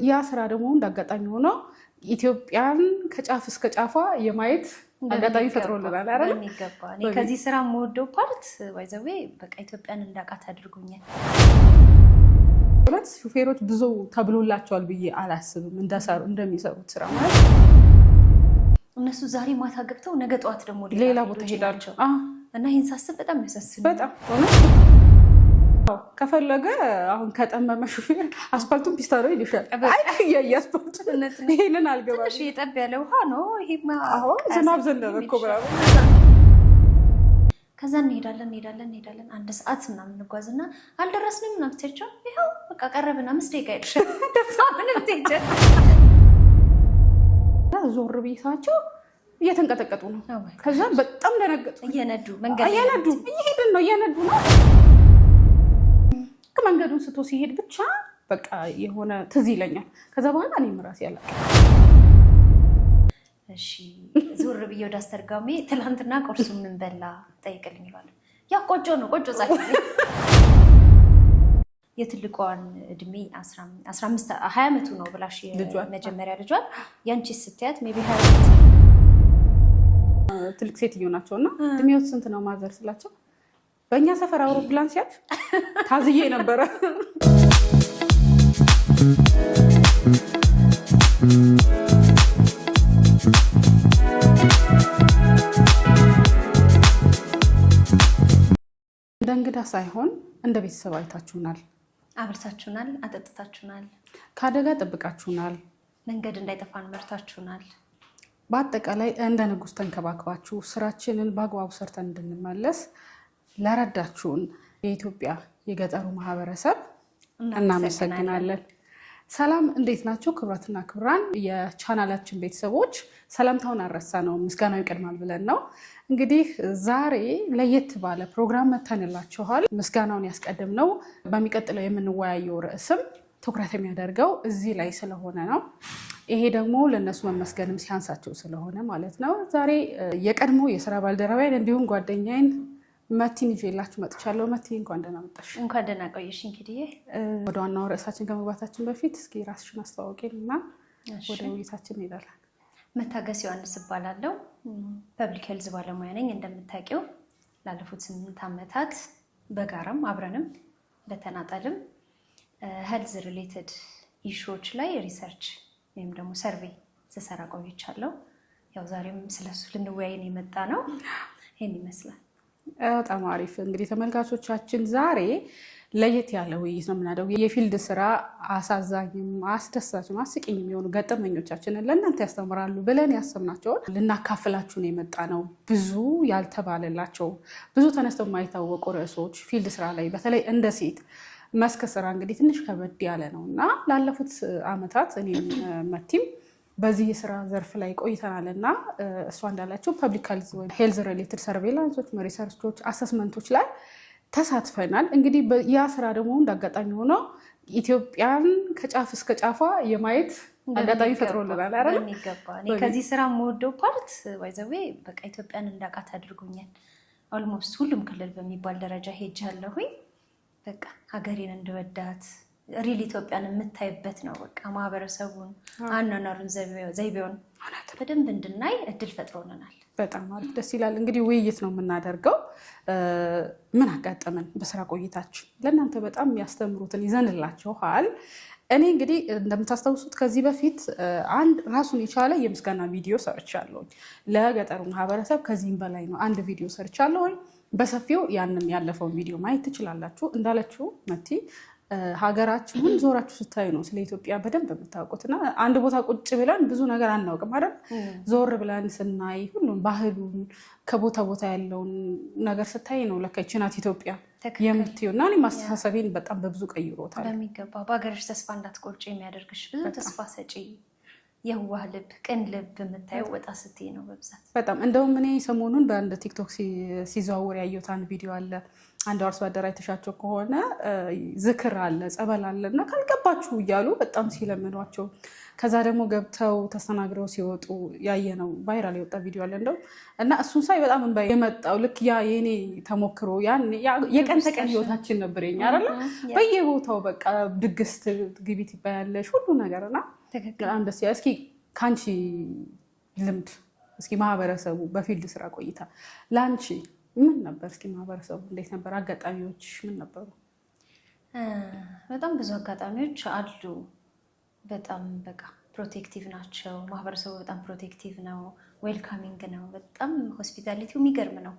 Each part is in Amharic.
ያ ስራ ደግሞ እንዳጋጣሚ ሆኖ ኢትዮጵያን ከጫፍ እስከ ጫፏ የማየት አጋጣሚ ፈጥሮልናል አይደል? የሚገባ እኔ ከዚህ ስራ የምወደው ፓርት ወይዘዌ በቃ ኢትዮጵያን እንዳቃት አድርጎኛል። ሁለት ሹፌሮች ብዙ ተብሎላቸዋል ብዬ አላስብም እንደሚሰሩት ስራ ማለት እነሱ ዛሬ ማታ ገብተው ነገ ጠዋት ደግሞ ሌላ ቦታ ሄዳሉ እና ይሄን ሳስብ በጣም ያሳስብ በጣም ከፈለገ አሁን ከጠመመ ሹፌር አስፋልቱን ፒስታ ነው ይልሻል። አይ ያያስፋልቱ ይሄንን አልገባም። ትንሽ የጠብ ያለ ውሃ ነው ይሄማ። አሁን ዝናብ ዘነበ እኮ ብራው። ከዛ እንሄዳለን አንድ ሰዓት ምናምን እንጓዝና አልደረስንም ምናምን ትሄጃ ይሄው በቃ ቀረብና 5 ደቂቃ ይደርሻል። ምንም ትሄጃ ዞር ብይሳቸው እየተንቀጠቀጡ ነው። ከዛ በጣም ደነገጡ። እየነዱ መንገድ እየነዱ ነው መንገዱን ስቶ ሲሄድ ብቻ በቃ የሆነ ትዝ ይለኛል። ከዛ በኋላ እኔም ራሴ ያላቀ እሺ ዞር ብዬ ወደ አስተርጋሚ ትላንትና ቁርሱ ምን በላ ጠይቅልኝ ይላል። ያ ቆጮ ነው ቆጮ ጻፍ የትልቋን እድሜ 15 20 አመቱ ነው ብላሽ የመጀመሪያ ልጇን ያንቺ ስትያት ሜቢ 20 ትልቅ ሴትዮ ናቸውና እድሜው ስንት ነው ማዘር ስላቸው በእኛ ሰፈር አውሮፕላን ሲያልፍ ታዝዬ ነበረ። እንደ እንግዳ ሳይሆን እንደ ቤተሰብ አይታችሁናል፣ አብርታችሁናል፣ አጠጥታችሁናል፣ ከአደጋ ጠብቃችሁናል፣ መንገድ እንዳይጠፋን መርታችሁናል። በአጠቃላይ እንደ ንጉስ ተንከባክባችሁ ስራችንን በአግባቡ ሰርተን እንድንመለስ ለረዳችሁን የኢትዮጵያ የገጠሩ ማህበረሰብ እናመሰግናለን። ሰላም እንዴት ናችሁ? ክብራትና ክብራን የቻናላችን ቤተሰቦች ሰላምታውን አረሳ ነው ምስጋናው ይቀድማል ብለን ነው። እንግዲህ ዛሬ ለየት ባለ ፕሮግራም መተንላችኋል። ምስጋናውን ያስቀድም ነው። በሚቀጥለው የምንወያየው ርዕስም ትኩረት የሚያደርገው እዚህ ላይ ስለሆነ ነው። ይሄ ደግሞ ለነሱ መመስገንም ሲያንሳቸው ስለሆነ ማለት ነው። ዛሬ የቀድሞ የስራ ባልደረባዬን እንዲሁም ጓደኛዬን መቲን ይዤላችሁ መጥቻለሁ። መቲ እንኳን ደህና መጣሽ። እንኳን ደህና ቆየሽ። እንግዲህ ወደ ዋናው ርዕሳችን ከመግባታችን በፊት እስኪ ራስሽን አስተዋውቂና ወደ ውይይታችን እንሄዳለን። መታገስ ዮሐንስ እባላለሁ። ፐብሊክ ሄልዝ ባለሙያ ነኝ። እንደምታውቂው ላለፉት 8 አመታት በጋራም አብረንም በተናጠልም ሄልዝ ሪሌትድ ኢሹዎች ላይ ሪሰርች ወይም ደግሞ ሰርቬይ ስሰራ ቆይቻለሁ። ያው ዛሬም ስለሱ ልንወያይን የመጣ ነው። ይሄን ይመስላል። በጣም አሪፍ። እንግዲህ ተመልካቾቻችን ዛሬ ለየት ያለ ውይይት ነው የምናደርገው። የፊልድ ስራ አሳዛኝም አስደሳችም አስቂኝ የሚሆኑ ገጠመኞቻችንን ለእናንተ ያስተምራሉ ብለን ያሰብናቸውን ልናካፍላችሁ ነው የመጣ ነው። ብዙ ያልተባለላቸው ብዙ ተነስተው የማይታወቁ ርዕሶች ፊልድ ስራ ላይ በተለይ እንደ ሴት መስክ ስራ እንግዲህ ትንሽ ከበድ ያለ ነው እና ላለፉት አመታት እኔም መቲም በዚህ የስራ ዘርፍ ላይ ቆይተናል እና እሷ እንዳላቸው ፐብሊክ ሄልዝ ሪሌትድ ሰርቬይላንሶች፣ ሪሰርቾች፣ አሰስመንቶች ላይ ተሳትፈናል። እንግዲህ ያ ስራ ደግሞ እንዳጋጣሚ ሆኖ ኢትዮጵያን ከጫፍ እስከ ጫፏ የማየት አጋጣሚ ፈጥሮልናል አይደል? የሚገባ እኔ ከዚህ ስራ የምወደው ፓርት ወይዘዌ በቃ ኢትዮጵያን እንዳቃት አድርጎኛል። ኦልሞስት ሁሉም ክልል በሚባል ደረጃ ሄጃለሁኝ። በቃ ሀገሬን እንድወዳት ሪል ኢትዮጵያን የምታይበት ነው። በቃ ማህበረሰቡን፣ አኗኗሩን፣ ዘይቤውን በደንብ እንድናይ እድል ፈጥሮልናል። በጣም አሪፍ ደስ ይላል። እንግዲህ ውይይት ነው የምናደርገው። ምን አጋጠመን በስራ ቆይታችን ለእናንተ በጣም የሚያስተምሩትን ይዘንላችኋል። እኔ እንግዲህ እንደምታስታውሱት ከዚህ በፊት አንድ ራሱን የቻለ የምስጋና ቪዲዮ ሰርቻለሁ ለገጠሩ ማህበረሰብ። ከዚህም በላይ ነው አንድ ቪዲዮ ሰርቻለሁ። በሰፊው ያንን ያለፈውን ቪዲዮ ማየት ትችላላችሁ። እንዳለችው መቲ ሀገራችሁን ዞራችሁ ስታዩ ነው ስለ ኢትዮጵያ በደንብ የምታውቁትና አንድ ቦታ ቁጭ ብለን ብዙ ነገር አናውቅም አይደል? ዞር ብለን ስናይ ሁሉም ባህሉን ከቦታ ቦታ ያለውን ነገር ስታይ ነው ለካ ይህች ናት ኢትዮጵያ የምትይው እና እኔ ማስተሳሰቤን በጣም በብዙ ቀይሮታል። በሚገባ በሀገርሽ ተስፋ እንዳትቆርጭ የሚያደርግሽ ብዙ ተስፋ ሰጪ የዋህ ልብ፣ ቅን ልብ የምታየው ወጣ ስትይ ነው በብዛት። በጣም እንደውም እኔ ሰሞኑን በአንድ ቲክቶክ ሲዘዋወር ያየሁት አንድ ቪዲዮ አለ። አንድ አርሶ አደር አይተሻቸው ከሆነ ዝክር አለ ጸበል አለ እና ካልገባችሁ እያሉ በጣም ሲለምኗቸው ከዛ ደግሞ ገብተው ተስተናግረው ሲወጡ ያየ ነው ቫይራል የወጣ ቪዲዮ አለ እንደው እና እሱን ሳይ በጣም እንባ የመጣው ልክ ያ የኔ ተሞክሮ የቀን ተቀን ህይወታችን ነበር የኛ አይደለ በየቦታው በቃ ድግስ ግቢት ይባያለሽ ሁሉ ነገር እና በጣም ደስ ያለ። እስኪ ካንቺ ልምድ እስኪ ማህበረሰቡ በፊልድ ስራ ቆይታ ላንቺ ምን ነበር? እስኪ ማህበረሰቡ እንዴት ነበር? አጋጣሚዎች ምን ነበሩ? በጣም ብዙ አጋጣሚዎች አሉ። በጣም በቃ ፕሮቴክቲቭ ናቸው። ማህበረሰቡ በጣም ፕሮቴክቲቭ ነው፣ ዌልካሚንግ ነው። በጣም ሆስፒታሊቲው የሚገርም ነው።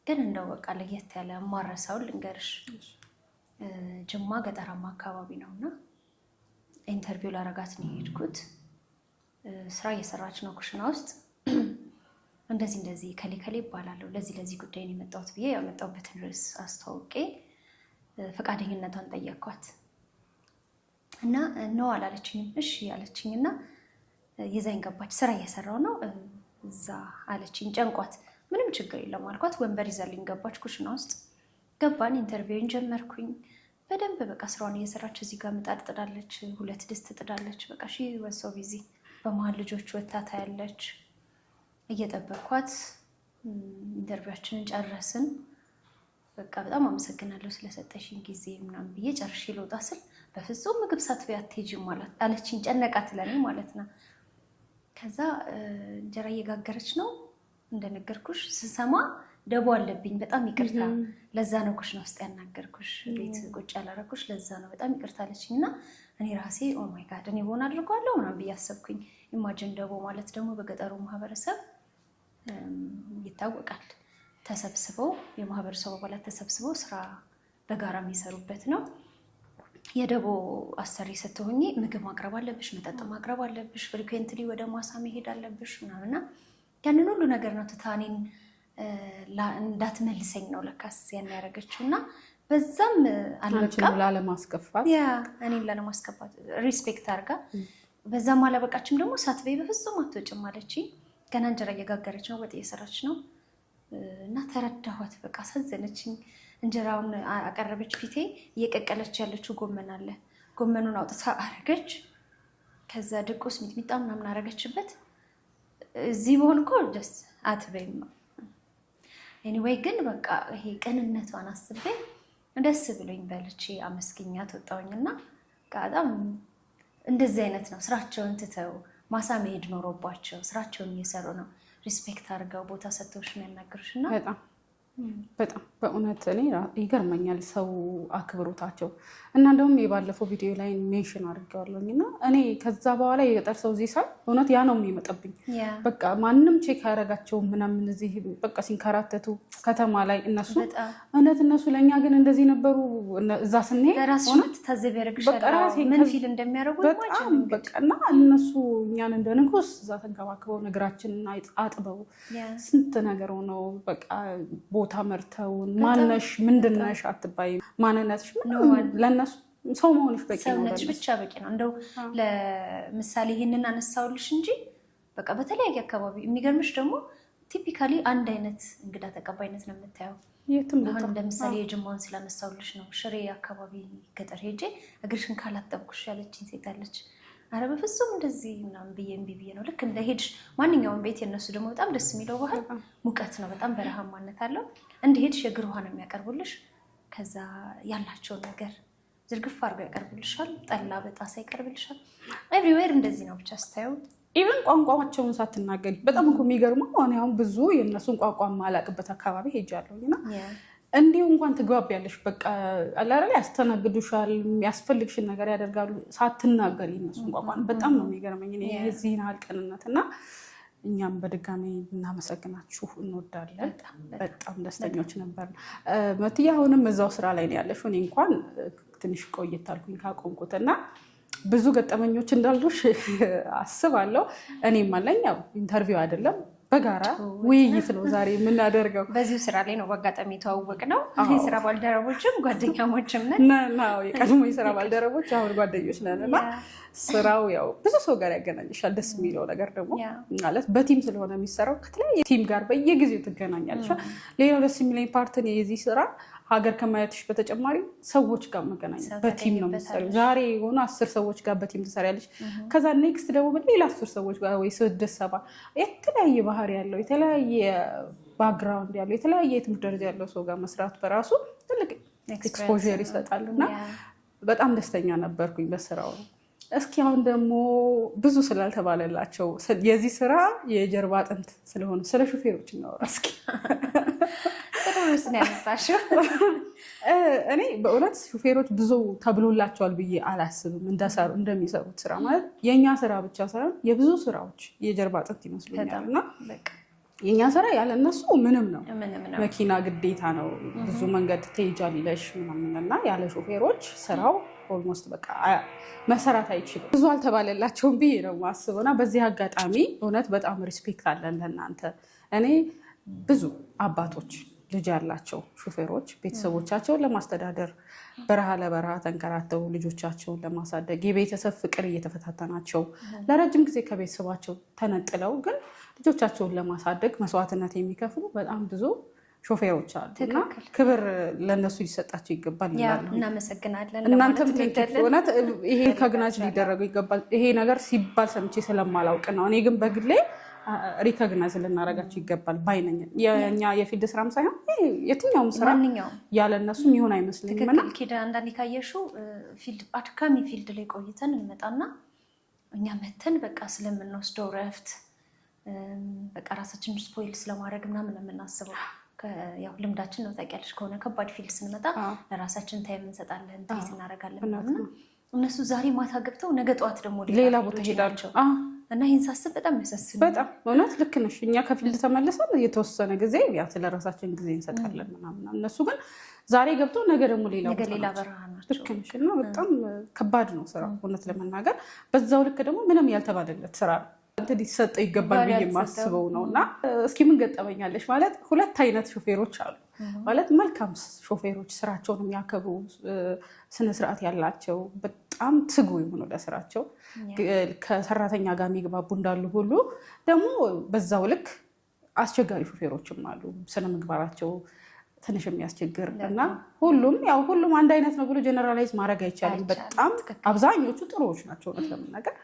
ግን እንደው በቃ ለየት ያለ ማረሳውን ልንገርሽ። ጅማ ገጠራማ አካባቢ ነው እና ኢንተርቪው ላረጋት ነው የሄድኩት። ስራ እየሰራች ነው ኩሽና ውስጥ። እንደዚህ ከሌ ይባላለሁ ለዚህ ጉዳይ ነው የመጣሁት ብዬ ያመጣሁበትን ርዕስ አስተዋውቄ ፈቃደኝነቷን ጠየኳት እና ነው አላለችኝም። እሺ አለችኝ እና ይዛኝ ገባች። ስራ እየሰራው ነው እዛ አለችኝ። ጨንቋት ምንም ችግር የለም አልኳት። ወንበር ይዛልኝ ገባች። ኩሽና ውስጥ ገባን። ኢንተርቪውን ጀመርኩኝ። በደንብ በቃ ስራዋን እየሰራች እዚህ ጋር ምጣድ ጥዳለች፣ 2 ድስት ጥዳለች። በቃ ወሰው ቢዚ በመሀል ልጆች ወታ ታያለች። እየጠበቅኳት ኢንተርቪዋችንን ጨረስን። በቃ በጣም አመሰግናለሁ ስለሰጠሽኝ ጊዜ ምናምን ብዬ ጨርሼ ልወጣ ስል በፍጹም ምግብ ሳትበይ አትሄጂም ማለት አለችኝ። ጨነቃት ለኔ ማለት ነው። ከዛ እንጀራ እየጋገረች ነው እንደነገርኩሽ ስሰማ ደቦ አለብኝ። በጣም ይቅርታ ለዛ ነው ኩሽና ውስጥ ያናገርኩሽ፣ ቤት ቁጭ ያላረኩሽ ለዛ ነው በጣም ይቅርታ አለችኝ እና እኔ ራሴ ኦ ማይ ጋድ እኔ ሆን አድርጓለሁ ምናምን ብዬ አሰብኩኝ። ኢማጂን ደቦ ማለት ደግሞ በገጠሩ ማህበረሰብ ይታወቃል። ተሰብስበው የማህበረሰቡ አባላት ተሰብስበው ስራ በጋራ የሚሰሩበት ነው። የደቦ አሰሪ ስትሆኚ ምግብ ማቅረብ አለብሽ፣ መጠጥ ማቅረብ አለብሽ፣ ፍሪኩዌንትሊ ወደ ማሳ መሄድ አለብሽ ምናምና ያንን ሁሉ ነገር ነው ትታኔን እንዳትመልሰኝ ነው ለካስ ያን ያደረገችው እና በዛም አልበቃም ላለማስከፋት እኔን ላለማስከፋት ሪስፔክት አድርጋ በዛም አላበቃችም። ደግሞ ሳትበይ በፍጹም አትወጭም አለችኝ። ገና እንጀራ እየጋገረች ነው፣ ወጥ እየሰራች ነው እና ተረዳኋት። በቃ አሳዘነችኝ። እንጀራውን አቀረበች። ፊቴ እየቀቀለች ያለችው ጎመን አለ። ጎመኑን አውጥታ አረገች። ከዛ ድቁስ ሚጥሚጣ ምናምን አረገችበት። እዚህ በሆን እኮ ደስ አትበይም። ኤኒዌይ ግን በቃ ይሄ ቅንነቷን አስቤ ደስ ብሎኝ በልቼ አመስግኛት ወጣሁኝና በጣም እንደዚህ አይነት ነው። ስራቸውን ትተው ማሳ መሄድ ኖሮባቸው ስራቸውን እየሰሩ ነው። ሪስፔክት አድርገው ቦታ ሰጥተውሽ የሚያናግሩሽ እና በጣም በእውነት እኔ ይገርመኛል ሰው አክብሮታቸው እና እንደውም የባለፈው ቪዲዮ ላይ ሜንሽን አድርጌዋለሁኝ እና እኔ ከዛ በኋላ የገጠር ሰው እዚህ ሳይ እውነት ያ ነው የሚመጣብኝ። በቃ ማንም ቼክ ያደረጋቸው ምናምን እዚህ በቃ ሲንከራተቱ ከተማ ላይ እነሱ እውነት እነሱ ለእኛ ግን እንደዚህ ነበሩ። እዛ ስንሄድ ታዘብ ያደረግሻል ምን ፊል እንደሚያደርጉ በጣም በቃ እና እነሱ እኛን እንደ ንጉስ እዛ ተንከባክበው እግራችንን አጥበው ስንት ነገር ሆነው በቃ ቦታ መርተውን ማነሽ ምንድነሽ አትባይ ማንነትሽ ለነሱ ሰው መሆንሽ በቂ ነው። ሰውነትሽ ብቻ በቂ ነው። እንደው ለምሳሌ ይሄንን አነሳውልሽ እንጂ በቃ በተለያየ አካባቢ የሚገርምሽ ደግሞ ቲፒካሊ አንድ አይነት እንግዳ ተቀባይነት ነው የምታየው። አሁን ለምሳሌ የጅማውን ስላነሳውልሽ ነው። ሽሬ አካባቢ ገጠር ሄጄ እግርሽን ካላጠብኩሽ ያለችኝ ሴት አለች። አረ በፍጹም እንደዚህ ምናምን ብዬ ነው። ልክ እንደ ሄድሽ ማንኛውም ቤት የነሱ ደግሞ በጣም ደስ የሚለው ባህል ሙቀት ነው። በጣም በረሃማነት አለው። እንደ ሄድሽ የእግር ውሃ ነው የሚያቀርቡልሽ። ከዛ ያላቸውን ነገር ዝርግፍ አድርገው ያቀርቡልሻል። ጠላ በጣሳ ይቀርብልሻል። ኤቭሪዌር እንደዚህ ነው። ብቻ ስታዩ ኢቨን ቋንቋቸውን ሳትናገሪ በጣም እኮ የሚገርመው እኔ አሁን ብዙ የእነሱን ቋንቋ ማላቅበት አካባቢ ሄጃለሁኝ እና እንዲሁ እንኳን ትግባቢያለሽ። በቃ አላረላ ያስተናግዱሻል፣ የሚያስፈልግሽን ነገር ያደርጋሉ ሳትናገሪ እነሱን ቋንቋ። በጣም ነው የሚገርመኝ እኔ የዚህን ያህል ቅንነት እና እኛም በድጋሚ እናመሰግናችሁ እንወዳለን። በጣም ደስተኞች ነበር። መትዬ አሁንም እዛው ስራ ላይ ነው ያለሽ። እኔ እንኳን ትንሽ ቆየት አልኩኝ ካቆምኩት እና ብዙ ገጠመኞች እንዳሉሽ አስባለሁ። እኔም አለኝ። ያው ኢንተርቪው አይደለም በጋራ ውይይት ነው ዛሬ የምናደርገው። በዚሁ ስራ ላይ ነው በአጋጣሚ የተዋወቅ ነው። የስራ ባልደረቦችም ጓደኛሞችም ነን። የቀድሞ የስራ ባልደረቦች አሁን ጓደኞች ነን እና ስራው ያው ብዙ ሰው ጋር ያገናኝሻል። ደስ የሚለው ነገር ደግሞ ማለት በቲም ስለሆነ የሚሰራው ከተለያየ ቲም ጋር በየጊዜው ትገናኛለሽ። ሌላው ደስ የሚለኝ ፓርትን የዚህ ስራ ሀገር ከማየትሽ በተጨማሪ ሰዎች ጋር መገናኘት በቲም ነው የምትሰሪው። ዛሬ የሆኑ 10 ሰዎች ጋር በቲም ትሰሪያለሽ። ከዛ ኔክስት ደግሞ ሌላ 10 ሰዎች ጋር ወይ 6 7 የተለያየ ባህሪ ያለው የተለያየ ባክግራውንድ ያለው የተለያየ የትምህርት ደረጃ ያለው ሰው ጋር መስራት በራሱ ትልቅ ኤክስፖዠር ይሰጣል እና በጣም ደስተኛ ነበርኩኝ በስራው። እስኪ አሁን ደግሞ ብዙ ስላልተባለላቸው የዚህ ስራ የጀርባ አጥንት ስለሆነ ስለ ሹፌሮች እናወራ እስኪ። እኔ በእውነት ሹፌሮች ብዙ ተብሎላቸዋል ብዬ አላስብም። እንደሚሰሩት ስራ ማለት የእኛ ስራ ብቻ ሳይሆን የብዙ ስራዎች የጀርባ አጥንት ይመስሉኛል እና የእኛ ስራ ያለ እነሱ ምንም ነው። መኪና ግዴታ ነው፣ ብዙ መንገድ ትሄጃለሽ ምናምን እና ያለ ሹፌሮች ስራው ኦልሞስት በቃ መሰራት አይችልም። ብዙ አልተባለላቸውም ብዬ ነው የማስበው እና በዚህ አጋጣሚ እውነት በጣም ሪስፔክት አለን ለእናንተ። እኔ ብዙ አባቶች ልጅ ያላቸው ሹፌሮች ቤተሰቦቻቸውን ለማስተዳደር በረሃ ለበረሃ ተንከራተው ልጆቻቸውን ለማሳደግ የቤተሰብ ፍቅር እየተፈታተናቸው ለረጅም ጊዜ ከቤተሰባቸው ተነጥለው ግን ልጆቻቸውን ለማሳደግ መስዋዕትነት የሚከፍሉ በጣም ብዙ ሾፌሮች አሉ እና ክብር ለእነሱ ሊሰጣቸው ይገባል ይላሉ። እናመሰግናለን። እናንተም እውነት ይሄ ከግናጅ ሊደረገው ይገባል። ይሄ ነገር ሲባል ሰምቼ ስለማላውቅ ነው። እኔ ግን በግሌ ሪኮግናይዝ ልናደርጋቸው ይገባል ባይነኝ። የኛ የፊልድ ስራም ሳይሆን የትኛውም ስራ ያለ እነሱ የሚሆን አይመስለኝም። እና ኪዳ አንዳንዴ ካየሽው ፊልድ አድካሚ ፊልድ ላይ ቆይተን እንመጣና እኛ መተን በቃ ስለምንወስደው ረፍት በቃ ራሳችን ስፖይል ስለማድረግ ምናምን የምናስበው ያው ልምዳችን ነው ታውቂያለሽ። ከሆነ ከባድ ፊልድ ስንመጣ ለራሳችን ታይም እንሰጣለን፣ ትሪት እናደርጋለን እና እነሱ ዛሬ ማታ ገብተው ነገ ጠዋት ደግሞ ሌላ ቦታ ሄዳቸው እና ይህን ሳስብ በጣም ያሳስብ። በጣም እውነት ልክ ነሽ። እኛ ከፊልድ ተመልሰን የተወሰነ ጊዜ ቢያንስ ለራሳችን ጊዜ እንሰጣለን ምናምን። እነሱ ግን ዛሬ ገብተው ነገ ደግሞ ሌላ በረሃ ናቸው። ልክ ነሽ። እና በጣም ከባድ ነው ስራ እውነት ለመናገር። በዛው ልክ ደግሞ ምንም ያልተባለለት ስራ ነው። አንተ ሊሰጠው ይገባል ብዬ የማስበው ነው። እና እስኪ ምን ገጠመኛለሽ ማለት 2 አይነት ሾፌሮች አሉ ማለት መልካም ሾፌሮች፣ ስራቸውን የሚያከብሩ ስነስርዓት ያላቸው በጣም ትጉ የሆኑ ለስራቸው ከሰራተኛ ጋር የሚግባቡ እንዳሉ ሁሉ ደግሞ በዛው ልክ አስቸጋሪ ሾፌሮችም አሉ። ስነ ምግባራቸው ትንሽ የሚያስቸግር እና ሁሉም አንድ አይነት ነው ብሎ ጀነራላይዝ ማድረግ አይቻልም። በጣም አብዛኞቹ ጥሩዎች ናቸው እውነት ለመናገር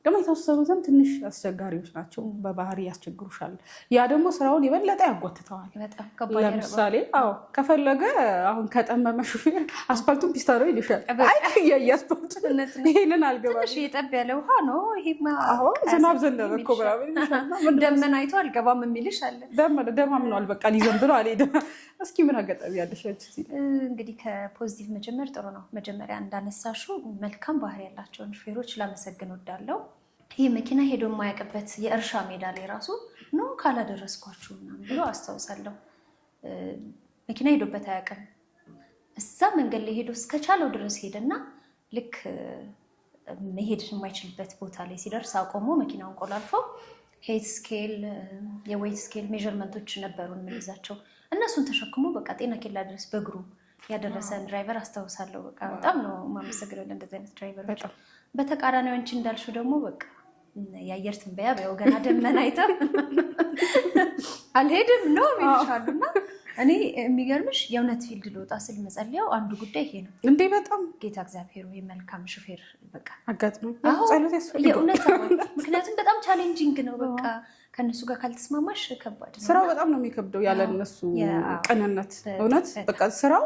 ደግሞ የተወሰኑትም ትንሽ አስቸጋሪዎች ናቸው። በባህሪ ያስቸግሩሻል። ያ ደግሞ ስራውን የበለጠ ያጎትተዋል። ለምሳሌ ከፈለገ አሁን ከጠመመ ሹፌር አስፋልቱን ፒስታ ነው ይልሻል። አስፋልቱ ይሄንን አልገባም የጠብ ያለ ውሃ ነው ዝናብ ዘነበ እኮ ደመና አይቶ አልገባም የሚልሽ አለ። ደማምነዋል በቃ ሊዘንብ ነው አልሄድም። እስኪ ምን አጋጣሚ ያለሽ? እንግዲህ ከፖዚቲቭ መጀመር ጥሩ ነው። መጀመሪያ እንዳነሳሹ መልካም ባህሪ ያላቸውን ሹፌሮች ላመሰግን ወዳለው። ይህ መኪና ሄዶ የማያውቅበት የእርሻ ሜዳ ላይ ራሱ ኖ ካላደረስኳችሁ ምናምን ብሎ አስታውሳለሁ። መኪና ሄዶበት አያውቅም። እዛ መንገድ ላይ ሄዶ እስከቻለው ድረስ ሄደና ልክ መሄድ የማይችልበት ቦታ ላይ ሲደርስ አቆሞ መኪናውን ቆላልፈው ሄት ስኬል የዌይት ስኬል ሜዥርመንቶች ነበሩን የምንይዛቸው እነሱን ተሸክሞ በቃ ጤና ኬላ ድረስ በእግሩ ያደረሰን ድራይቨር አስታውሳለሁ። በቃ በጣም ነው የማመሰግነው እንደዚህ አይነት ድራይቨሮች። በተቃራኒው አንቺ እንዳልሽው ደግሞ በቃ የአየር ትንበያ በያው ገና ደመና አይተው አልሄድም ነው የሚልሻሉና እኔ የሚገርምሽ የእውነት ፊልድ ልወጣ ስል መጸለያው አንዱ ጉዳይ ይሄ ነው እንዴ። በጣም ጌታ እግዚአብሔር ወይ መልካም ሹፌር በቃ አጋጥሞ ጸሎት ያስፈልጋል የእውነት ምክንያቱም በጣም ቻሌንጂንግ ነው። በቃ ከነሱ ጋር ካልተስማማሽ ከባድ ነው። ስራው በጣም ነው የሚከብደው ያለ እነሱ ቅንነት። እውነት በቃ ስራው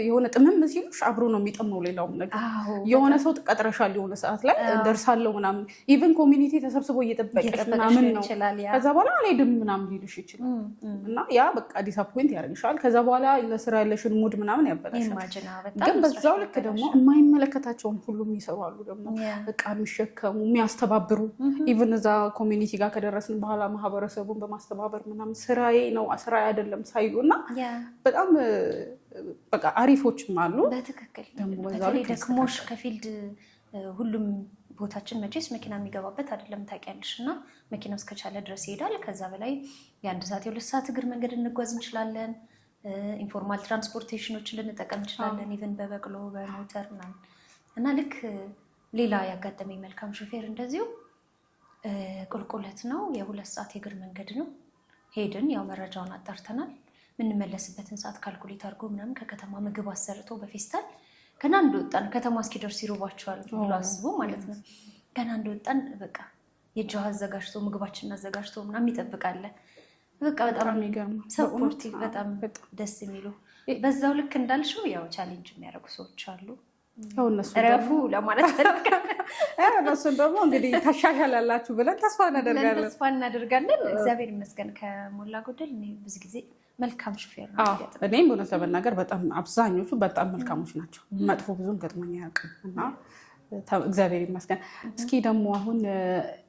የሆነ ጥምም ሲሉሽ አብሮ ነው የሚጠመው ሌላውም ነገር። የሆነ ሰው ትቀጥረሻል የሆነ ሰዓት ላይ ደርሳለሁ ምናምን ኢቨን ኮሚኒቲ ተሰብስቦ እየጠበቀሽ ምናምን ነው። ከዛ በኋላ አልሄድም ምናምን ሊልሽ ይችላል እና ያ በቃ ዲስአፖይንት ያደርግሻል። ከዛ በኋላ ለስራ ያለሽን ሙድ ምናምን ያበላሻል። ግን በዛው ልክ ደግሞ የማይመለከታቸውን ሁሉ የሚሰሩ አሉ ደግሞ በቃ የሚሸከሙ የሚያስተባብሩ ኢቨን እዛ ኮሚኒቲ ጋር ከደረስን በኋላ ማህበረሰቡን በማስተባበር ምናምን ስራዬ ነው ስራዬ አይደለም ሳይሉ እና በጣም በቃ አሪፎችም አሉ። በትክክል በተለይ ደክሞሽ ከፊልድ ሁሉም ቦታችን መቼስ መኪና የሚገባበት አይደለም ታውቂያለሽ። እና መኪናው እስከቻለ ድረስ ይሄዳል። ከዛ በላይ የ1 ሰዓት የ2 ሰዓት እግር መንገድ እንጓዝ እንችላለን። ኢንፎርማል ትራንስፖርቴሽኖችን ልንጠቀም እንችላለን። ኢቨን በበቅሎ በሞተር ምናምን እና ልክ ሌላ ያጋጠመኝ መልካም ሹፌር እንደዚሁ ቁልቁለት ነው የ2 ሰዓት የእግር መንገድ ነው። ሄድን ያው መረጃውን አጣርተናል። የምንመለስበትን ሰዓት ካልኩሌት አድርጎ ምናምን ከከተማ ምግብ አሰርቶ በፌስታል ገና እንደወጣን ከተማ እስኪደርስ ይሮባቸዋል ብሎ አስቦ ማለት ነው። ገና እንደወጣን በቃ የእጅ አዘጋጅቶ ምግባችንን አዘጋጅቶ ምናምን ይጠብቃል። በቃ በጣም የሚገርም ሰፖርቲቭ፣ በጣም ደስ የሚሉ በዛው ልክ እንዳልሽው ያው ቻሌንጅ የሚያደርጉ ሰዎች አሉ። ያው እነሱ ረፉ ለማለት እነሱን ደግሞ እንግዲህ ታሻሻላላችሁ ብለን ተስፋ እናደርጋለን። እግዚአብሔር ይመስገን ከሞላ ጎደል እኔ ብዙ ጊዜ መልካም ሹፌር ነው። እኔም እውነት ለመናገር በጣም አብዛኞቹ በጣም መልካሞች ናቸው። መጥፎ ብዙም ገጥሞኝ አያውቅም እና እግዚአብሔር ይመስገን። እስኪ ደግሞ አሁን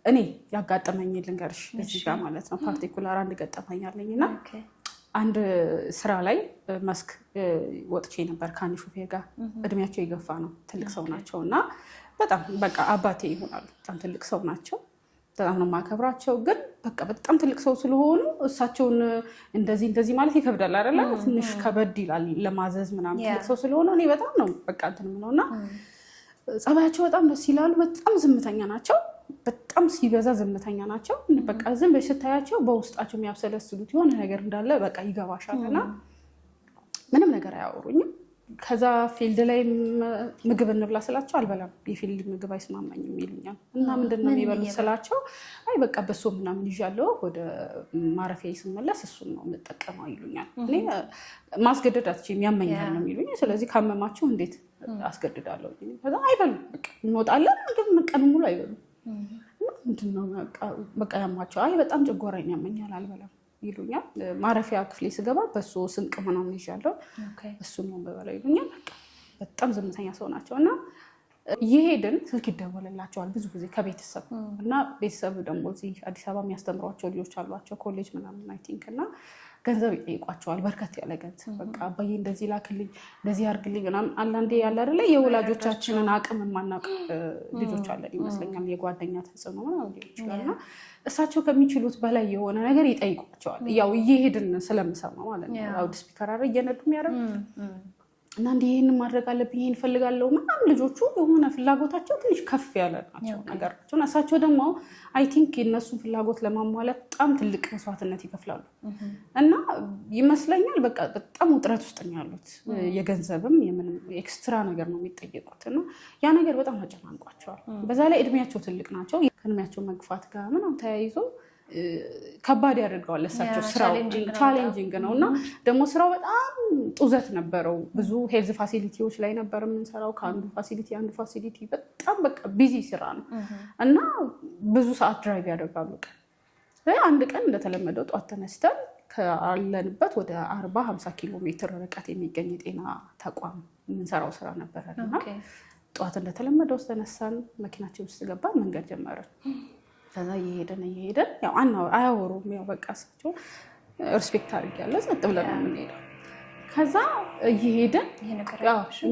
እኔ ያጋጠመኝ ልንገርሽ እዚህ ጋር ማለት ነው። ፓርቲኩላር አንድ ገጠመኝ አለኝና አንድ ስራ ላይ መስክ ወጥቼ ነበር ከአንድ ሹፌር ጋር። እድሜያቸው የገፋ ነው፣ ትልቅ ሰው ናቸው እና በጣም በቃ አባቴ ይሆናሉ። በጣም ትልቅ ሰው ናቸው። በጣም ነው የማከብራቸው። ግን በቃ በጣም ትልቅ ሰው ስለሆኑ እሳቸውን እንደዚህ ማለት ይከብዳል አይደለ? ትንሽ ከበድ ይላል ለማዘዝ ምናምን። ትልቅ ሰው ስለሆኑ እኔ በጣም ነው በቃ እንትን የምለውና ጸባያቸው በጣም ደስ ይላሉ። በጣም ዝምተኛ ናቸው። በጣም ሲበዛ ዝምተኛ ናቸው። በቃ ዝም ብለሽ ስታያቸው በውስጣቸው የሚያብሰለስሉት የሆነ ነገር እንዳለ በቃ ይገባሻልና ምንም ነገር አያወሩኝም። ከዛ ፊልድ ላይ ምግብ እንብላ ስላቸው አልበላም፣ የፊልድ ምግብ አይስማማኝም ይሉኛል። እና ምንድን ነው የሚበሉት ስላቸው አይ በቃ በሶ ምናምን ይዣለሁ ወደ ማረፊያ ስመለስ እሱን ነው የምጠቀመው ይሉኛል። እኔ ማስገደድ አትችይም ያመኛል ነው የሚሉኝ። ስለዚህ ካመማችሁ እንዴት አስገድዳለሁ? ከዛ አይበሉም፣ በቃ እንወጣለን ምግብ ቀን ሙሉ አይበሉም። ምንድነው በቃ ያማቸው አይ በጣም ጨጓራኝ ያመኛል አልበላም ይሉኛል። ማረፊያ ክፍሌ ስገባ በሶ ስንቅ ምናምን ይዣለሁ እሱን ነው በበላው ይሉኛል። በጣም ዝምተኛ ሰው ናቸው እና ይሄድን ስልክ ይደወልላቸዋል ብዙ ጊዜ ከቤተሰብ እና ቤተሰብ ደግሞ እዚህ አዲስ አበባ የሚያስተምሯቸው ልጆች አሏቸው ኮሌጅ ምናምን አይ ቲንክ እና ገንዘብ ይጠይቋቸዋል፣ በርከት ያለ ገንዘብ። በቃ አባዬ እንደዚህ ላክልኝ እንደዚህ አድርግልኝ ምናምን። አንዳንዴ ያለ አይደለ የወላጆቻችንን አቅም የማናውቅ ልጆች አለን ይመስለኛል። የጓደኛ ተጽዕኖ ምናምን ሊሆን ይችላልና እሳቸው ከሚችሉት በላይ የሆነ ነገር ይጠይቋቸዋል። ያው እየሄድን ስለምሰማ ማለት ነው። አውድ ስፒከር አረ እየነዱ የሚያደርጉት እና እንዲህ ይህንን ማድረግ አለብኝ ይህን እፈልጋለሁ ምናምን። ልጆቹ የሆነ ፍላጎታቸው ትንሽ ከፍ ያለ ናቸው ነገራቸው። እሳቸው ደግሞ አይ ቲንክ የእነሱን ፍላጎት ለማሟላት በጣም ትልቅ መስዋዕትነት ይከፍላሉ እና ይመስለኛል በቃ በጣም ውጥረት ውስጥ ነው ያሉት። የገንዘብም የምንም ኤክስትራ ነገር ነው የሚጠየቁት እና ያ ነገር በጣም አጨናንቋቸዋል። በዛ ላይ እድሜያቸው ትልቅ ናቸው። ከእድሜያቸው መግፋት ጋር ምናምን ተያይዞ ከባድ ያደርገዋል። ለሳቸው ስራው ቻሌንጂንግ ነው እና ደግሞ ስራው በጣም ጡዘት ነበረው። ብዙ ሄልዝ ፋሲሊቲዎች ላይ ነበር የምንሰራው። ከአንዱ ፋሲሊቲ አንዱ ፋሲሊቲ በጣም በቃ ቢዚ ስራ ነው እና ብዙ ሰዓት ድራይቭ ያደርጋሉ። አንድ ቀን እንደተለመደው ጠዋት ተነስተን ካለንበት ወደ 40-50 ኪሎ ሜትር ርቀት የሚገኝ የጤና ተቋም የምንሰራው ስራ ነበረ እና ጠዋት እንደተለመደው ተነሳን፣ መኪናችን ውስጥ ገባን፣ መንገድ ጀመርን። ከዛ እየሄደን ያው አያወሩም። ያው በቃ እሳቸው ሪስፔክት አድርጊያለሁ ጸጥ ብለን ነው የምንሄደው። ከዛ እየሄደን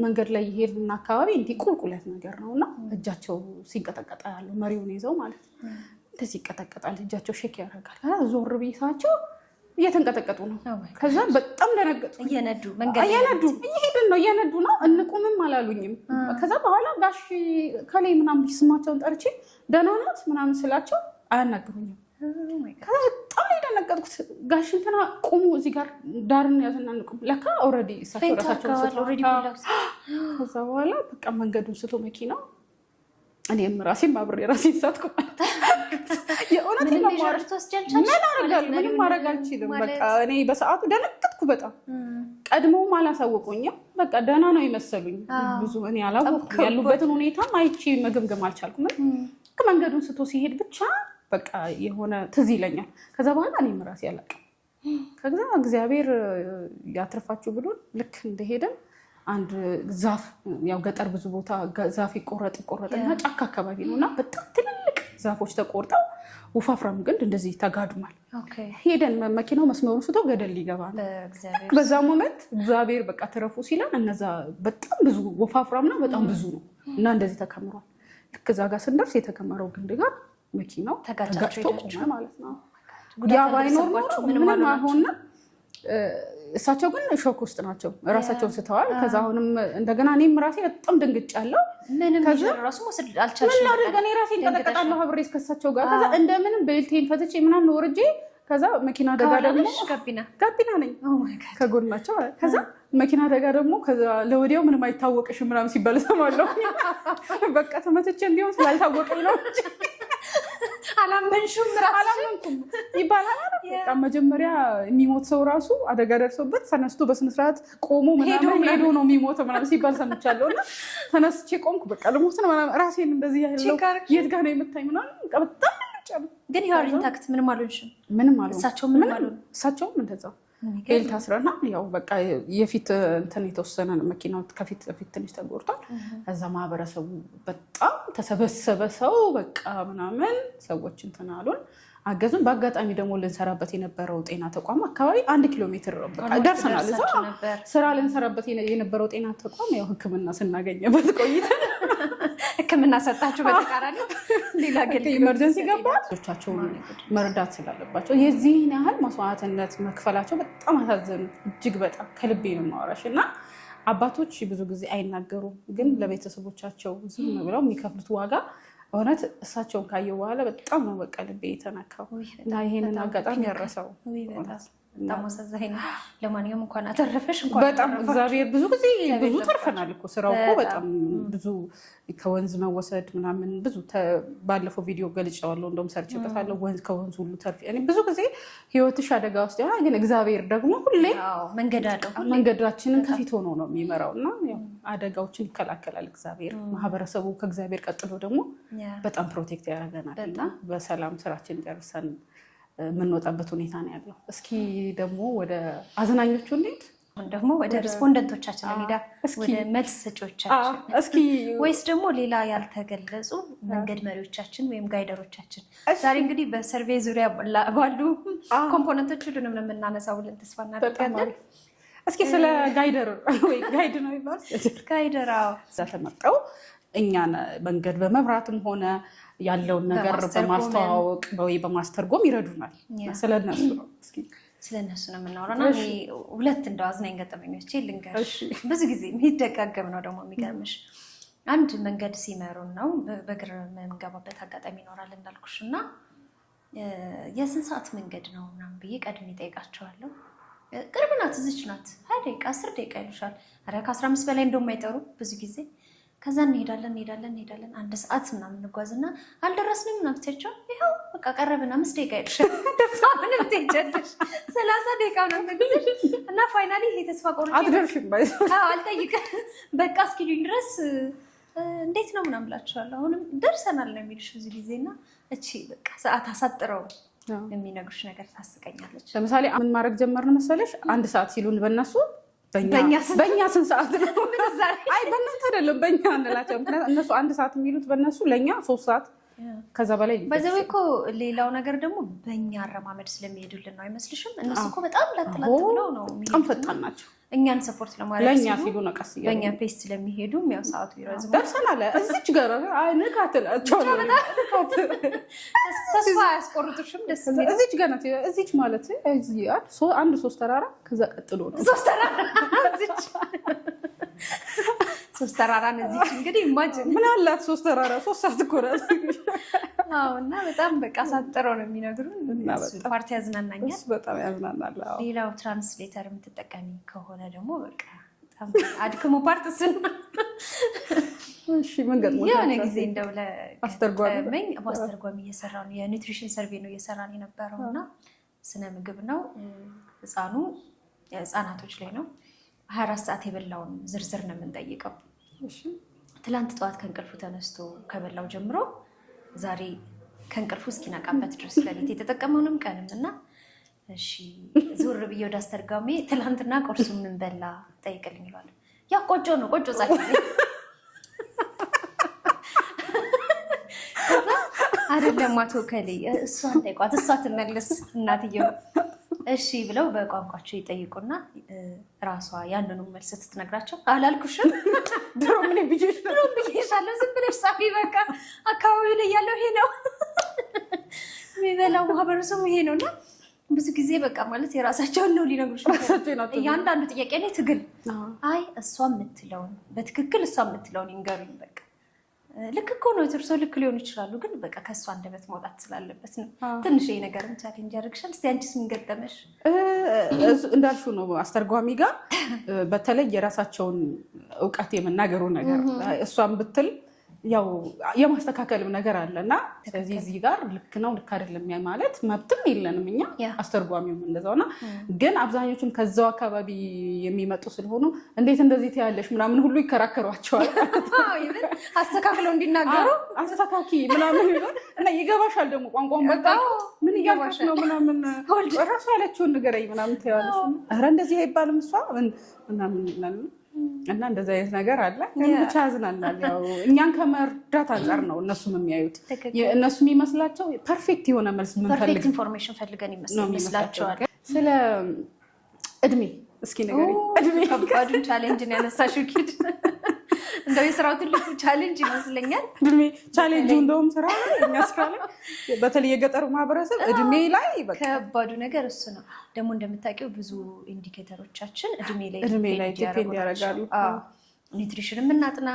መንገድ ላይ እየሄድን አካባቢ እንዲህ ቁልቁለት ነገር ነውና እጃቸው ሲንቀጠቀጣ ያለው መሪውን ይዘው ማለት ነው። እንደዚህ ይቀጠቀጣል፣ እጃቸው ሼክ ያደርጋል። ከዛ ዞር ብዬ ሳያቸው እየተንቀጠቀጡ ነው። ከዛ በጣም ደነገጡ። እየነዱ እየሄድን ነው እንቁምም አላሉኝም። ከዛ በኋላ ጋሽ ከላይ ምናምን ስማቸውን ጠርቼ ደህና ናት ምናምን ስላቸው አያናግሩኝም። ከዛ በጣም የደነገጥኩት ጋሽ እንትና ቁሙ እዚህ ጋር ዳርን ያዝና እንቁም። ለካ ኦልሬዲ እሳቸው ራሳቸው ከዛ በኋላ በቃ መንገዱን ስቶ መኪናው እኔም ራሴን አብሬ ራሴን ሳትኩ ማለት የእውነት ምንም ማድረግ አልችልም። በቃ እኔ በሰዓቱ ደነገጥኩ በጣም። ቀድሞውም አላሳወቁኝም። በቃ ደህና ነው የመሰሉኝ። ብዙ እኔ አላወኩም ያሉበትን ሁኔታም አይቼ መገምገም አልቻልኩም። መንገዱን ስቶ ሲሄድ ብቻ በቃ የሆነ ትዝ ይለኛል። ከዛ በኋላ እኔም ራሴ አላውቅም። ከዛ እግዚአብሔር ያትርፋችሁ ብሎን ልክ እንደሄደን አንድ ዛፍ ያው ገጠር ብዙ ቦታ ዛፍ ይቆረጥና ጫካ አካባቢ ነውና በጣም ትልልቅ ዛፎች ተቆርጠው ወፋፍራም ግንድ እንደዚህ ተጋድሟል። ሄደን መኪናው መስመሩን ስቶ ገደል ሊገባ ነው። በዛ ሞመንት እግዚአብሔር በቃ ተረፉ ሲላን እነዛ በጣም ብዙ ወፋፍራምና በጣም ብዙ ነው እና እንደዚህ ተከምሯል። ልክ እዛ ጋር ስንደርስ የተከመረው ግንድ ጋር መኪናው ተጋጭቶ ቆመ ማለት ነው። ያ ባይኖር ምንም አልሆነ። እሳቸው ግን ሾክ ውስጥ ናቸው፣ ራሳቸውን ስተዋል። ከዛ አሁንም እንደገና እኔም ራሴ በጣም ደንግጫለሁ። ከዛ ራሱ ወስድ አልቻልሽም። እኔ ራሴ እንቀጠቀጣለሁ አብሬ እስከሳቸው ጋር። ከዛ እንደምንም በልቴን ፈትቼ ምናምን ወርጄ ከዛ መኪና አደጋ ደግሞ ጋቢና ነኝ ከጎናቸው። ከዛ መኪና አደጋ ደግሞ ከዛ ለወዲያው ምንም አይታወቅሽም ምናምን ሲባል እሰማለሁ። በቃ ተመትቼ እንዲሆን ስላልታወቀኝ ነው አላመንሽም አላመንኩም ይባላል። በቃ መጀመሪያ የሚሞት ሰው ራሱ አደጋ ደርሶበት ተነስቶ በስነስርዓት ቆሞ ምናምን ሄዶ ነው የሚሞተው ምናምን ሲባል ሰምቻለሁ። እና ተነስቼ ቆምኩ በቃ ልሞት ነው ምናምን ራሴን እንደዚህ ያለው የት ጋር ነው የምታይ ምናምን በጣም ግን ያው ኢንታክት ምንም አልሆንሽም? ምንም አልሆንኩም። እሳቸውም እንደዛው ኤል ታስረና ያው በቃ የፊት እንትን የተወሰነ መኪናው ከፊት ትንሽ ተጎድቷል። እዛ ማህበረሰቡ በጣም ተሰበሰበ ሰው በቃ ምናምን ሰዎች እንትን አሉን አገዙን። በአጋጣሚ ደግሞ ልንሰራበት የነበረው ጤና ተቋም አካባቢ 1 ኪሎ ሜትር በቃ ደርሰናል። እዛ ስራ ልንሰራበት የነበረው ጤና ተቋም ያው ሕክምና ስናገኘበት ቆይተን ሕክምና ሰጣችሁ በተቃራኒ ሌላ ኢመርጀንሲ ገባቻቸውን መርዳት ስላለባቸው የዚህን ያህል መስዋዕትነት መክፈላቸው በጣም አሳዘኑ። እጅግ በጣም ከልቤ ነው የማወራሽ። እና አባቶች ብዙ ጊዜ አይናገሩም፣ ግን ለቤተሰቦቻቸው ዝም ብለው የሚከፍሉት ዋጋ እውነት እሳቸውን ካየው በኋላ በጣም ነው በቃ ልቤ የተነካው እና ይሄንን አጋጣሚ ያረሰው በጣም አሳዛኝ ነው። ለማንኛውም እንኳን አተረፈሽ። በጣም እግዚአብሔር ብዙ ጊዜ ብዙ ተርፈናል እኮ ስራው እኮ በጣም ብዙ ከወንዝ መወሰድ ምናምን ብዙ ባለፈው ቪዲዮ ገልጫዋለሁ። እንደውም ሰርችበታለሁ። ወንዝ ከወንዝ ሁሉ ተርፊ እኔ ብዙ ጊዜ ህይወትሽ አደጋ ውስጥ ይሆናል፣ ግን እግዚአብሔር ደግሞ ሁሌ መንገዳችንን ከፊት ሆኖ ነው የሚመራው እና አደጋዎችን ይከላከላል እግዚአብሔር። ማህበረሰቡ ከእግዚአብሔር ቀጥሎ ደግሞ በጣም ፕሮቴክት ያደርገናል እና በሰላም ስራችን ጨርሰን የምንወጣበት ሁኔታ ነው ያለው። እስኪ ደግሞ ወደ አዝናኞቹ እንሂድ። ደግሞ ወደ ሪስፖንደንቶቻችን እንሂዳ፣ ወደ መልስ ሰጪዎቻችን እስኪ ወይስ ደግሞ ሌላ ያልተገለጹ መንገድ መሪዎቻችን ወይም ጋይደሮቻችን። ዛሬ እንግዲህ በሰርቬይ ዙሪያ ባሉ ኮምፖነንቶች ሁሉንም ነው የምናነሳው ብለን ተስፋ እናደርጋለን። እስኪ ስለ ጋይደር ወይ ጋይድ ነው ይባል ጋይደር ተመርጠው እኛን መንገድ በመብራትም ሆነ ያለውን ነገር በማስተዋወቅ ወይ በማስተርጎም ይረዱናል። ስለነሱ ነው እስኪ ስለነሱ ነው የምናወራና ሁለት እንደው አዝናኝ ገጠመኞች ልንገርሽ። ብዙ ጊዜ የሚደጋገም ነው ደግሞ የሚገርምሽ። አንድ መንገድ ሲመሩን ነው በእግር የምንገባበት አጋጣሚ ይኖራል እንዳልኩሽ እና የስንት ሰዓት መንገድ ነው ምናምን ብዬ ቀድሜ እጠይቃቸዋለሁ። ቅርብ ናት፣ እዚች ናት፣ 20 ደቂቃ 10 ደቂቃ ይሉሻል። ኧረ ከ15 በላይ እንደውም አይጠሩ ብዙ ጊዜ። ከዛ እንሄዳለን 1 ሰዓት ምናምን እንጓዝና አልደረስንም ምናምን ትቻቸው ይኸው በቃ ቀረብን 5 ደቂቃ ይልሻል። ምንም ትሄጃለሽ 30 ደቂቃ ነው መንገድ እና ፋይናሊ ይሄ ተስፋ ቆርጬ አልጠይቅም በቃ እስኪሉኝ ድረስ እንዴት ነው ምናምን ብላችኋለሁ። አሁንም ደርሰናል ነው የሚልሽ ብዙ ጊዜ እና እቺ በቃ ሰዓት አሳጥረው የሚነግሩሽ ነገር ታስቀኛለች። ለምሳሌ ምን ማድረግ ጀመርን መሰለሽ? 1 ሰዓት ሲሉን በእነሱ በእኛ ስንት ሰዓት ነው? አይ በእናንተ አይደለም በእኛ እንላቸው። ምክንያቱም እነሱ 1 ሰዓት የሚሉት በእነሱ ለእኛ 3 ሰዓት ከዛ በላይ በዚህ እኮ ሌላው ነገር ደግሞ በእኛ አረማመድ ስለሚሄዱልን ነው አይመስልሽም? እነሱ እኮ በጣም ላጥላጥ ብለው ነው በጣም ፈጣን ናቸው። እኛን ሰፖርት ለማድረግ ለእኛ ሲሉ ነው ቀስ እያሉ በእኛ ፔስ ስለሚሄዱ ያው ሰዓቱ ይረዝማል። ደርሰናል እዚች ጋር ንካትላቸው ተስፋ አያስቆርጡሽም። ደስ የሚል እዚች ጋር ናት። እዚች ማለት እዚህ 3 ተራራ ከዛ ቀጥሎ ነው 3 ተራራ እዚች 3 ተራራን እዚች እንግዲህ ኢማጂን ምን አላት 3 ተራራ 3 ሰዓት እኮ ናት። እና በጣም በቃ ሳጥረው ነው የሚነግሩን። ፓርቲ ያዝናናኛል፣ በጣም ያዝናናል። ሌላው ትራንስሌተር የምትጠቀሚ ከሆነ ደግሞ በቃ በጣም አድክሙ ፓርት ስን እሺ መንገድ ነው የሆነ ጊዜ እንደው በአስተርጓሚ እየሰራን የኒውትሪሽን ሰርቬይ ነው እየሰራን የነበረው እና ስነ ምግብ ነው። ህፃናቶች ላይ ነው 24 ሰዓት የበላውን ዝርዝር ነው የምንጠይቀው። ትላንት ጠዋት ከእንቅልፉ ተነስቶ ከበላው ጀምሮ ዛሬ ከእንቅልፉ እስኪነቃበት ድረስ ለሊት የተጠቀመውንም ቀንም እና እሺ ዞር ብዬ ወደ አስተርጓሚ ትላንትና ቁርሱ ምን በላ ጠይቅልኝ ይሏል። ያ ቆጮ ነው ቆጮ ጻፍ አይደለም አቶ ከሌ እሷን ጠይቋት እሷ ትመልስ እናትየው እሺ ብለው በቋንቋቸው ይጠይቁና ራሷ ያንኑ መልስ ስትነግራቸው አላልኩሽም ድሮ ምን ብዬሻለሁ ዝም ብለሽ ጻፊ በቃ አካባቢው ላይ ያለው ይሄ ነው የሚበላው ማህበረሰቡ ይሄ ነው እና ብዙ ጊዜ በቃ ማለት የራሳቸውን ነው ሊነግሩሽ እያንዳንዱ ጥያቄ ላይ ትግል አይ እሷ የምትለውን በትክክል እሷ የምትለውን ይንገሩኝ በቃ ልክ እኮ ነው እርሶ ልክ ሊሆኑ ይችላሉ፣ ግን በቃ ከእሱ አንደበት መውጣት ስላለበት ነው። ትንሽ ነገርም ቻሌንጅ ያደርግሻል። እስቲ አንቺስ ምን ገጠመሽ? እንዳልሽው ነው አስተርጓሚ ጋር በተለይ የራሳቸውን እውቀት የመናገሩ ነገር እሷን ብትል ያው የማስተካከልም ነገር አለና ስለዚህ እዚህ ጋር ልክ ነው ልክ አይደለም ማለት መብትም የለንም እኛ አስተርጓሚውም እንደዛውና ግን አብዛኞቹም ከዛው አካባቢ የሚመጡ ስለሆኑ እንዴት እንደዚህ ትያለሽ ምናምን ሁሉ ይከራከሯቸዋል። አስተካክለው እንዲናገሩ አስተካኪ ምናምን እና ይገባሻል ደግሞ ቋንቋውን በጣም ምን እያልኩሽ ነው ምናምን ራሱ ያለችውን ንገረኝ ምናምን ትያለሽ። ኧረ እንደዚህ አይባልም እሷ ምናምን እና እንደዚህ አይነት ነገር አለ። ብቻ ያዝናናል። ያው እኛን ከመርዳት አንጻር ነው እነሱም የሚያዩት። እነሱ የሚመስላቸው ፐርፌክት የሆነ መልስ ፐርፌክት ኢንፎርሜሽን ፈልገን ይመስላቸዋል። ስለ እድሜ እስኪ ንገሪኝ። እድሜ ከባዱን ቻሌንጅ ነው ያነሳሽው ኪድ። እንደው የስራው ትልቁ ቻሌንጅ ይመስለኛል እድሜ ቻሌንጁ። እንደውም ስራ ላይ እኛ ስራ ላይ በተለይ የገጠሩ ማህበረሰብ እድሜ ላይ ከባዱ ነገር እሱ ነው። ደግሞ እንደምታውቂው ብዙ ኢንዲኬተሮቻችን እድሜ ላይ ዲፔንድ ያደርጋሉ። ኒውትሪሽን የምናጥና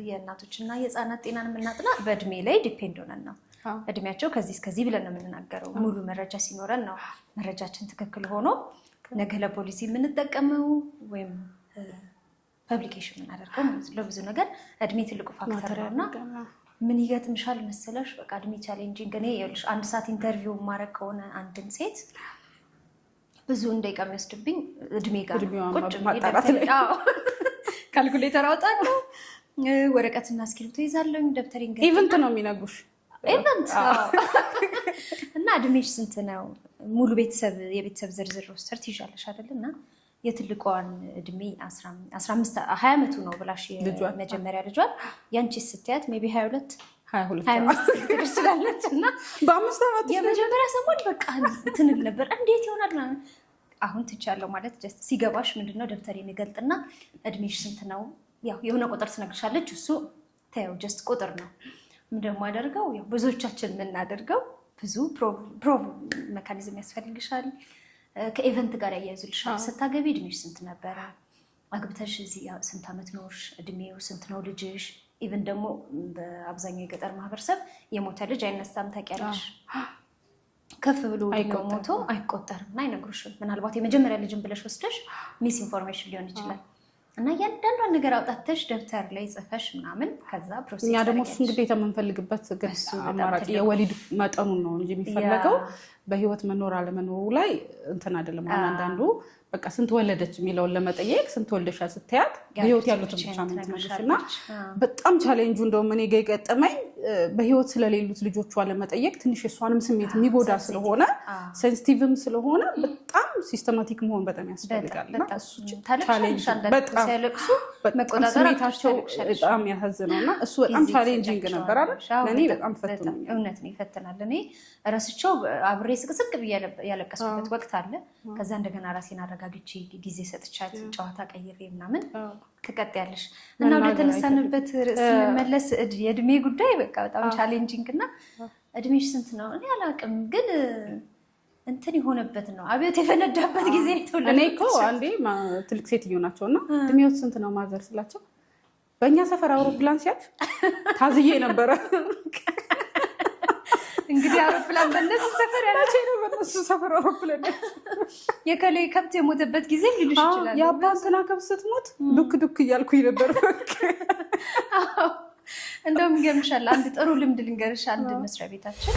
የእናቶችና የህፃናት ጤናን የምናጥና በእድሜ ላይ ዲፔንድ ሆነን ነው። እድሜያቸው ከዚህ እስከዚህ ብለን ነው የምንናገረው። ሙሉ መረጃ ሲኖረን ነው መረጃችን ትክክል ሆኖ ነገ ለፖሊሲ የምንጠቀመው ወይም ፐብሊኬሽን የምናደርገው ለብዙ ነገር እድሜ ትልቁ ፋክተር ነው። እና ምን ይገጥምሻል መሰለሽ በቃ እድሜ ቻሌንጂንግ። እኔ ይኸውልሽ 1 ሰዓት ኢንተርቪው ማድረግ ከሆነ አንድን ሴት ብዙ እንደቂቃ የሚወስድብኝ እድሜ ጋር ቁጭ ካልኩሌተር አወጣለሁ፣ ወረቀትና እስክሪብቶ ይዛለሁ፣ ደብተሬን ኢቨንት ነው የሚነጉሽ ኢቨንት እና እድሜሽ ስንት ነው ሙሉ የቤተሰብ ዝርዝር ወስተር ትይዣለሽ አይደል? እና የትልቋን እድሜ 15 20 ዓመቱ ነው ብላሽ የመጀመሪያ ልጇን ያንቺስ ስትያት ሜይ ቢ 22 ትችላለች። እና በ5 ዓመት የመጀመሪያ ሰሞን በቃ ትንል ነበር እንዴት ይሆናል። አሁን ትቻለሁ ማለት ጀስት ሲገባሽ ምንድነው ደብተሬን ይገልጥና እድሜሽ ስንት ነው ያው የሆነ ቁጥር ትነግርሻለች። እሱ ታየው ጀስት ቁጥር ነው። ምንድነው የማደርገው ያው ብዙዎቻችን የምናደርገው ብዙ ፕሮቭ ሜካኒዝም ያስፈልግሻል። ከኢቨንት ጋር ያያይዙልሻል። ስታገቢ እድሜሽ ስንት ነበረ? አግብተሽ እዚህ ስንት ዓመት ኖርሽ? እድሜው ስንት ነው ልጅሽ? ኢቨን ደግሞ በአብዛኛው የገጠር ማህበረሰብ የሞተ ልጅ አይነሳም ታውቂያለሽ። ከፍ ብሎ ሞቶ አይቆጠርም እና አይነግሩሽም። ምናልባት የመጀመሪያ ልጅን ብለሽ ወስደሽ ሚስ ኢንፎርሜሽን ሊሆን ይችላል። እና እያንዳንዷን ነገር አውጣተሽ ደብተር ላይ ጽፈሽ ምናምን ከዛ ፕሮሰስ እኛ ደግሞ እሱን ግዴታ የምንፈልግበት አማራጭ የወሊድ መጠኑን ነው እንጂ የሚፈለገው በህይወት መኖር አለመኖሩ ላይ እንትን አይደለም። አንዳንዱ በቃ ስንት ወለደች የሚለውን ለመጠየቅ ስንት ወልደሻል ስትያት በህይወት ያሉትን ብቻ ነው የምትነግርሽ። እና በጣም ቻሌንጁ እንደውም እኔ ጋ የገጠመኝ በህይወት ስለሌሉት ልጆቿ ለመጠየቅ ትንሽ የእሷንም ስሜት የሚጎዳ ስለሆነ ሴንሲቲቭም ስለሆነ በጣም ሲስተማቲክ መሆን በጣም ያስፈልጋል። ስሜታቸው በጣም ያሳዝነው እና እሱ በጣም ቻሌንጂንግ ነበር አይደል? ለእኔ በጣም ፈትኖኛል። እውነት ነው ይፈትናል። እኔ ረስቸው አብሬ ስቅስቅ ብዬ ያለቀስኩበት ወቅት አለ። ከዛ እንደገና ራሴን አረጋግቼ ጊዜ ሰጥቻት ጨዋታ ቀይሬ ምናምን ትቀጥያለሽ። እና ወደ ተነሳንበት ርዕስ ስንመለስ የእድሜ ጉዳይ በቃ በጣም ቻሌንጂንግ እና እድሜሽ ስንት ነው? እኔ አላውቅም ግን እንትን የሆነበት ነው አብዮት የፈነዳበት ጊዜ ተወለደ። እኔ እኮ አንዴ ትልቅ ሴትዮ ናቸውና እድሜዎት ስንት ነው ማዘር ስላቸው በእኛ ሰፈር አውሮፕላን ሲያልፍ ታዝዬ ነበረ። እንግዲህ አውሮፕላን በእነሱ ሰፈር ያለች ነው። በእነሱ ሰፈር አውሮፕላን የከሌ ከብት የሞተበት ጊዜ ሊሉሽ ይችላል። የአባንትና ከብት ስትሞት ዱክ ዱክ እያልኩኝ ነበር። እንደውም ይገርምሻል አንድ ጥሩ ልምድ ልንገርሽ። አንድ መስሪያ ቤታችን